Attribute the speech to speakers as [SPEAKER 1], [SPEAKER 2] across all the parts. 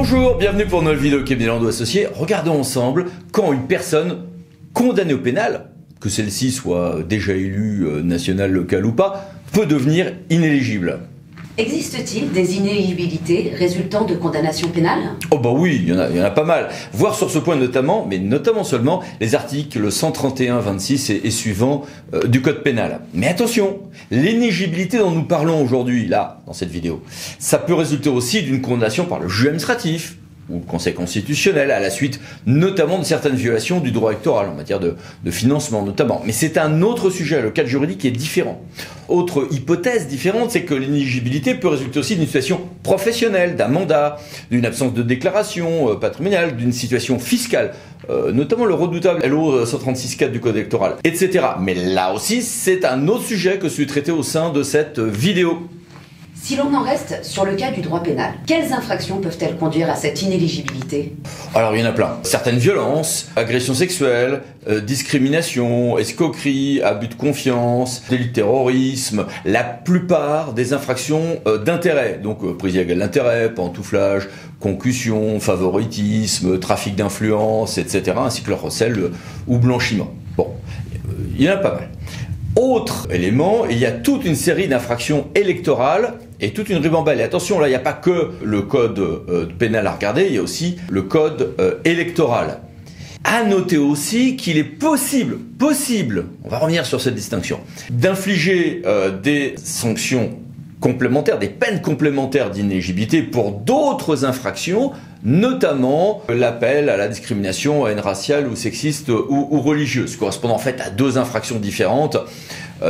[SPEAKER 1] Bonjour, bienvenue pour une nouvelle vidéo Cabinet Landau Associés. Regardons ensemble quand une personne condamnée au pénal, que celle-ci soit déjà élue nationale, locale ou pas, peut devenir inéligible.
[SPEAKER 2] Existe-t-il des inéligibilités résultant de condamnations pénales?
[SPEAKER 1] Oh bah oui, il y en a pas mal. Voir sur ce point notamment, mais notamment seulement, les articles 131, 26 et suivants du Code pénal. Mais attention, l'inéligibilité dont nous parlons aujourd'hui, là, dans cette vidéo, ça peut résulter aussi d'une condamnation par le juge administratif ou le Conseil constitutionnel, à la suite notamment de certaines violations du droit électoral, en matière de financement notamment. Mais c'est un autre sujet, le cadre juridique est différent. Autre hypothèse différente, c'est que l'inéligibilité peut résulter aussi d'une situation professionnelle, d'un mandat, d'une absence de déclaration patrimoniale, d'une situation fiscale, notamment le redoutable LO 136.4 du Code électoral, etc. Mais là aussi, c'est un autre sujet que celui traité au sein de cette vidéo.
[SPEAKER 2] Si l'on en reste sur le cas du droit pénal, quelles infractions peuvent-elles conduire à cette inéligibilité?
[SPEAKER 1] Alors il y en a plein. Certaines violences, agressions sexuelles, discrimination, escroquerie, abus de confiance, délit de terrorisme, la plupart des infractions d'intérêt, donc prise illégale d'intérêt, pantouflage, concussion, favoritisme, trafic d'influence, etc., ainsi que leur recel ou blanchiment. Bon, il y en a pas mal. Autre élément, il y a toute une série d'infractions électorales et toute une ribambelle. Et attention, là, il n'y a pas que le code pénal à regarder, il y a aussi le code électoral. À noter aussi qu'il est possible, on va revenir sur cette distinction, d'infliger des sanctions complémentaires, des peines complémentaires d'inéligibilité pour d'autres infractions, notamment l'appel à la discrimination, à haine raciale ou sexiste ou religieuse, correspondant en fait à deux infractions différentes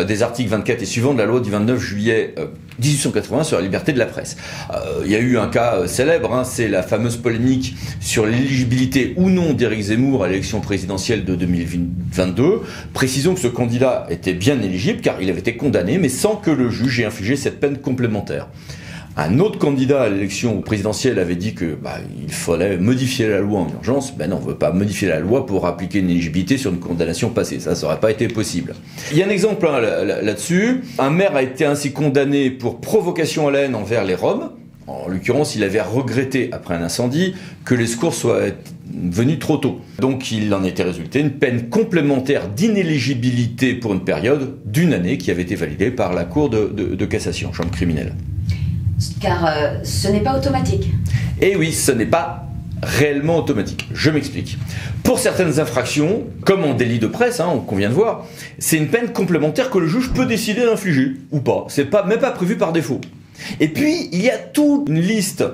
[SPEAKER 1] des articles 24 et suivants de la loi du 29 juillet 1880 sur la liberté de la presse. Il y a eu un cas célèbre, c'est la fameuse polémique sur l'éligibilité ou non d'Éric Zemmour à l'élection présidentielle de 2022. Précisons que ce candidat était bien éligible car il avait été condamné, mais sans que le juge ait infligé cette peine complémentaire. Un autre candidat à l'élection présidentielle avait dit que il fallait modifier la loi en urgence. Ben non, on ne veut pas modifier la loi pour appliquer une éligibilité sur une condamnation passée. Ça n'aurait pas été possible. Il y a un exemple là-dessus. Un maire a été ainsi condamné pour provocation à la haine envers les Roms. En l'occurrence, il avait regretté, après un incendie, que les secours soient venus trop tôt. Donc il en était résulté une peine complémentaire d'inéligibilité pour une période d'une année qui avait été validée par la Cour de cassation, chambre criminelle.
[SPEAKER 2] Car ce n'est pas automatique.
[SPEAKER 1] Et oui, ce n'est pas réellement automatique. Je m'explique. Pour certaines infractions, comme en délit de presse, qu'on vient de voir, c'est une peine complémentaire que le juge peut décider d'infliger, ou pas. C'est même pas prévu par défaut. Et puis, il y a toute une liste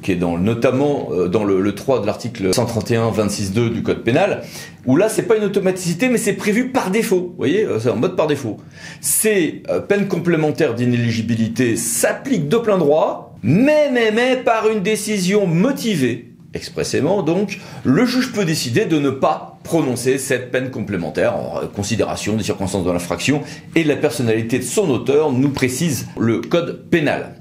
[SPEAKER 1] qui est notamment dans le 3 de l'article 131, 26.2 du Code pénal, où là, c'est pas une automaticité, mais c'est prévu par défaut. Vous voyez, c'est en mode par défaut. Ces peines complémentaires d'inéligibilité s'appliquent de plein droit, mais par une décision motivée. Expressément, donc, le juge peut décider de ne pas prononcer cette peine complémentaire en considération des circonstances de l'infraction et de la personnalité de son auteur, nous précise le Code pénal.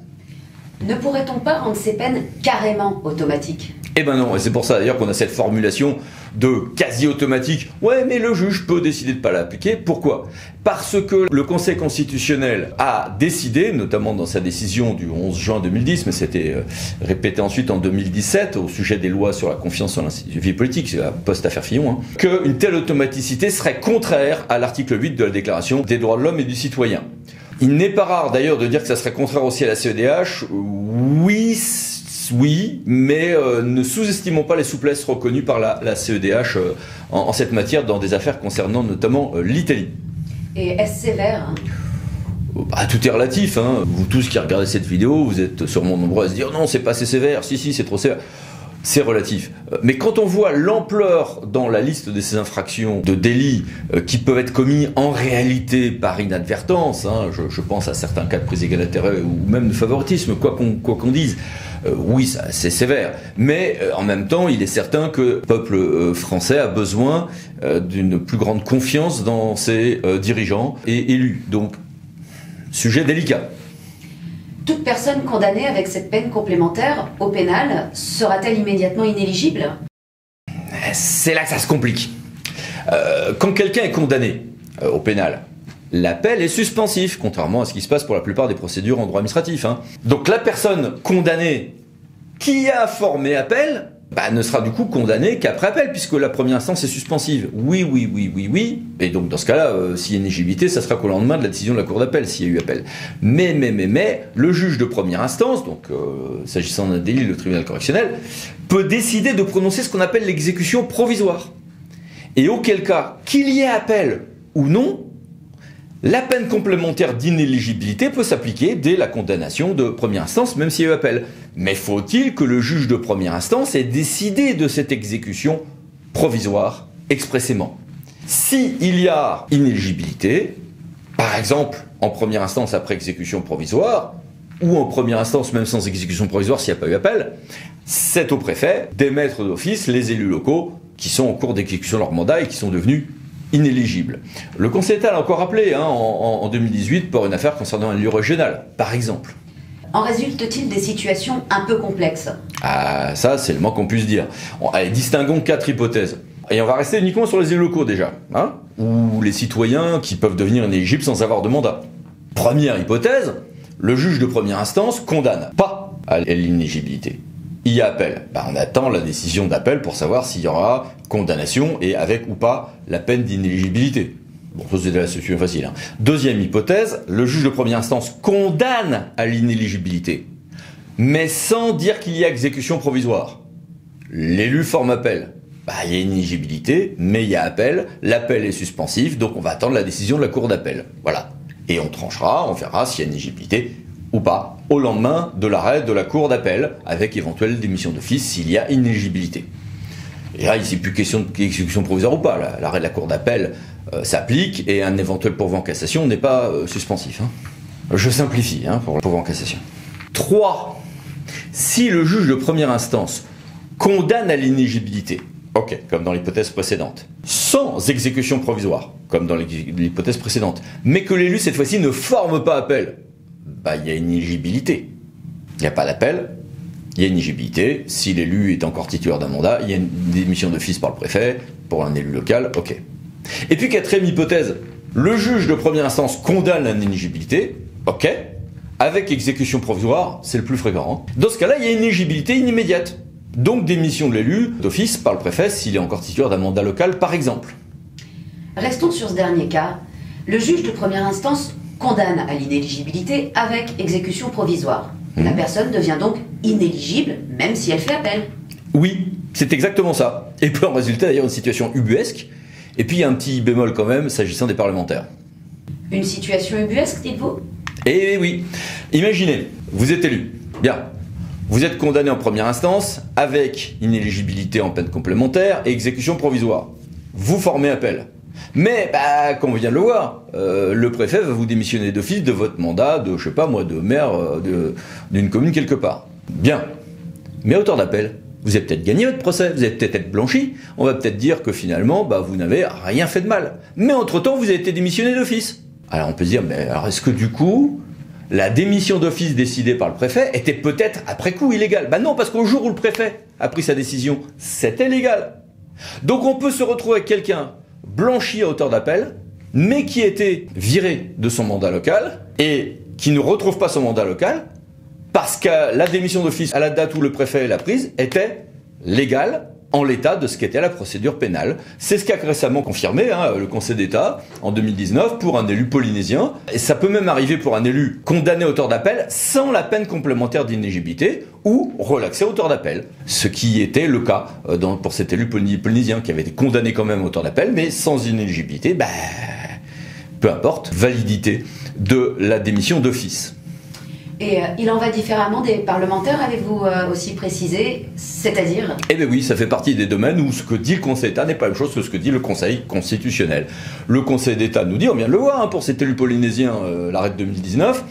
[SPEAKER 2] Ne pourrait-on pas rendre ces peines carrément automatiques?
[SPEAKER 1] Eh ben non, et c'est pour ça d'ailleurs qu'on a cette formulation de quasi-automatique. Ouais, mais le juge peut décider de ne pas l'appliquer. Pourquoi? Parce que le Conseil constitutionnel a décidé, notamment dans sa décision du 11 juin 2010, mais c'était répété ensuite en 2017 au sujet des lois sur la confiance en la vie politique, c'est la post-affaire Fillon, qu'une telle automaticité serait contraire à l'article 8 de la Déclaration des droits de l'homme et du citoyen. Il n'est pas rare d'ailleurs de dire que ça serait contraire aussi à la CEDH. Oui, mais ne sous-estimons pas les souplesses reconnues par la CEDH en cette matière dans des affaires concernant notamment l'Italie.
[SPEAKER 2] Et est-ce sévère?
[SPEAKER 1] Tout est relatif. Vous tous qui regardez cette vidéo, vous êtes sûrement nombreux à se dire non, c'est pas assez sévère, si, c'est trop sévère. C'est relatif. Mais quand on voit l'ampleur dans la liste de ces infractions de délits qui peuvent être commis en réalité par inadvertance, je pense à certains cas de prise illégale d'intérêt ou même de favoritisme, quoi qu'on dise, oui, c'est sévère. Mais en même temps, il est certain que le peuple français a besoin d'une plus grande confiance dans ses dirigeants et élus. Donc, sujet délicat.
[SPEAKER 2] Toute personne condamnée avec cette peine complémentaire au pénal sera-t-elle immédiatement inéligible?
[SPEAKER 1] C'est là que ça se complique. Quand quelqu'un est condamné au pénal, l'appel est suspensif, contrairement à ce qui se passe pour la plupart des procédures en droit administratif. Donc la personne condamnée qui a formé appel ne sera du coup condamné qu'après appel, puisque la première instance est suspensive. Oui. Et donc dans ce cas-là, s'il y a inéligibilité, ça sera qu'au lendemain de la décision de la cour d'appel, s'il y a eu appel. Mais, le juge de première instance, donc s'agissant d'un délit, le tribunal correctionnel, peut décider de prononcer ce qu'on appelle l'exécution provisoire. Et auquel cas, qu'il y ait appel ou non, la peine complémentaire d'inéligibilité peut s'appliquer dès la condamnation de première instance, même s'il y a eu appel. Mais faut-il que le juge de première instance ait décidé de cette exécution provisoire expressément? S'il y a inéligibilité, par exemple en première instance après exécution provisoire, ou en première instance même sans exécution provisoire s'il n'y a pas eu appel, c'est au préfet d'émettre d'office les élus locaux qui sont en cours d'exécution de leur mandat et qui sont devenus inéligible. Le Conseil d'État l'a encore rappelé en 2018 pour une affaire concernant un élu régional, par exemple.
[SPEAKER 2] En résulte-t-il des situations un peu complexes?
[SPEAKER 1] Ah, ça, c'est le moins qu'on puisse dire. Allez, distinguons 4 hypothèses. Et on va rester uniquement sur les élus locaux déjà, ou les citoyens qui peuvent devenir inéligibles sans avoir de mandat. Première hypothèse, le juge de première instance condamne pas à l'inéligibilité. Il y a appel. On attend la décision d'appel pour savoir s'il y aura condamnation et avec ou pas la peine d'inéligibilité. Bon, ça c'est la solution facile. Deuxième hypothèse, le juge de première instance condamne à l'inéligibilité, mais sans dire qu'il y a exécution provisoire. L'élu forme appel. Il y a inéligibilité, mais il y a appel. L'appel est suspensif, donc on va attendre la décision de la cour d'appel. Voilà. Et on tranchera, on verra s'il y a inéligibilité ou pas, au lendemain de l'arrêt de la cour d'appel, avec éventuelle démission d'office s'il y a inéligibilité. Et là, ici, plus question d'exécution provisoire ou pas. L'arrêt de la cour d'appel s'applique et un éventuel pourvoi en cassation n'est pas suspensif. Je simplifie pour le pourvoi en cassation. 3. Si le juge de première instance condamne à l'inéligibilité, comme dans l'hypothèse précédente, sans exécution provisoire, comme dans l'hypothèse précédente, mais que l'élu, cette fois-ci, ne forme pas appel, il y a inéligibilité. Il n'y a pas d'appel, il y a inéligibilité. Si l'élu est encore titulaire d'un mandat, il y a une démission d'office par le préfet pour un élu local, Et puis quatrième hypothèse, le juge de première instance condamne à l'inéligibilité, avec exécution provisoire, c'est le plus fréquent. Dans ce cas-là, il y a une inéligibilité immédiate. Donc démission de l'élu d'office par le préfet s'il est encore titulaire d'un mandat local, par exemple.
[SPEAKER 2] Restons sur ce dernier cas. Le juge de première instance condamne à l'inéligibilité avec exécution provisoire. La personne devient donc inéligible, même si elle fait appel.
[SPEAKER 1] Oui, c'est exactement ça. Et peut en résulter d'ailleurs une situation ubuesque. Et puis il y a un petit bémol quand même, s'agissant des parlementaires.
[SPEAKER 2] Une situation ubuesque, dites-vous?
[SPEAKER 1] Eh oui. Imaginez, vous êtes élu. Bien. Vous êtes condamné en première instance, avec inéligibilité en peine complémentaire et exécution provisoire. Vous formez appel. Mais, comme on vient de le voir, le préfet va vous démissionner d'office de votre mandat de, de maire d'une commune quelque part. Bien. Mais à hauteur d'appel, vous avez peut-être gagné votre procès, vous allez peut-être être blanchi. On va peut-être dire que finalement, vous n'avez rien fait de mal. Mais entre-temps, vous avez été démissionné d'office. Alors on peut se dire, alors est-ce que du coup, la démission d'office décidée par le préfet était peut-être après coup illégale? Non, parce qu'au jour où le préfet a pris sa décision, c'était légal. Donc on peut se retrouver avec quelqu'un blanchi à hauteur d'appel, mais qui était viré de son mandat local et qui ne retrouve pas son mandat local parce que la démission d'office à la date où le préfet l'a prise était légale en l'état de ce qu'était la procédure pénale. C'est ce qu'a récemment confirmé le Conseil d'État en 2019 pour un élu polynésien. Et ça peut même arriver pour un élu condamné à hauteur d'appel sans la peine complémentaire d'inéligibilité ou relaxé à hauteur d'appel. Ce qui était le cas pour cet élu polynésien qui avait été condamné quand même à hauteur d'appel mais sans inéligibilité, peu importe, validité de la démission d'office.
[SPEAKER 2] Et il en va différemment des parlementaires, avez-vous aussi précisé, c'est-à-dire?
[SPEAKER 1] Eh bien oui, ça fait partie des domaines où ce que dit le Conseil d'État n'est pas la même chose que ce que dit le Conseil constitutionnel. Le Conseil d'État nous dit, on vient de le voir pour cet élu polynésien, l'arrêt de 2019,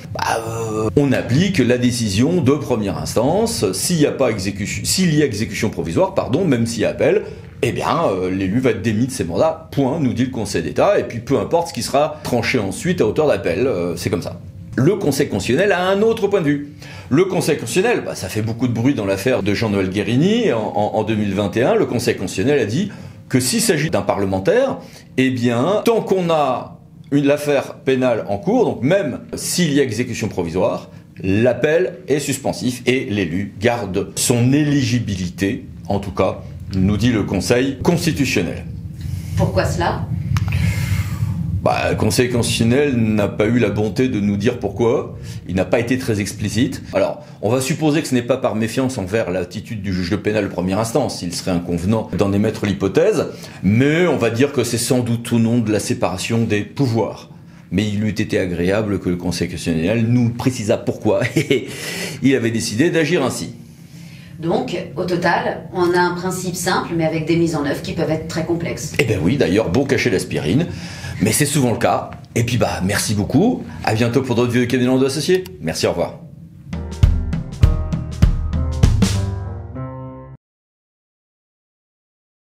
[SPEAKER 1] on applique la décision de première instance, s'il y a exécution provisoire, même s'il y a appel, l'élu va être démis de ses mandats, point, nous dit le Conseil d'État, et puis peu importe ce qui sera tranché ensuite à hauteur d'appel, c'est comme ça. Le Conseil constitutionnel a un autre point de vue. Le Conseil constitutionnel, ça fait beaucoup de bruit dans l'affaire de Jean-Noël Guérini en 2021. Le Conseil constitutionnel a dit que s'il s'agit d'un parlementaire, tant qu'on a l'affaire pénale en cours, donc même s'il y a exécution provisoire, L'appel est suspensif et l'élu garde son éligibilité, en tout cas, nous dit le Conseil constitutionnel.
[SPEAKER 2] Pourquoi cela ?
[SPEAKER 1] Le Conseil constitutionnel n'a pas eu la bonté de nous dire pourquoi. Il n'a pas été très explicite. Alors, on va supposer que ce n'est pas par méfiance envers l'attitude du juge de pénal de première instance. Il serait inconvenant d'en émettre l'hypothèse. Mais on va dire que c'est sans doute au nom de la séparation des pouvoirs. Mais il eût été agréable que le Conseil constitutionnel nous précisât pourquoi. Il avait décidé d'agir ainsi.
[SPEAKER 2] Donc, au total, on a un principe simple, mais avec des mises en œuvre qui peuvent être très complexes.
[SPEAKER 1] Eh ben oui, d'ailleurs, beau cacher l'aspirine. Mais c'est souvent le cas. Et puis merci beaucoup. À bientôt pour d'autres vieux cabinets associés. Merci, au revoir.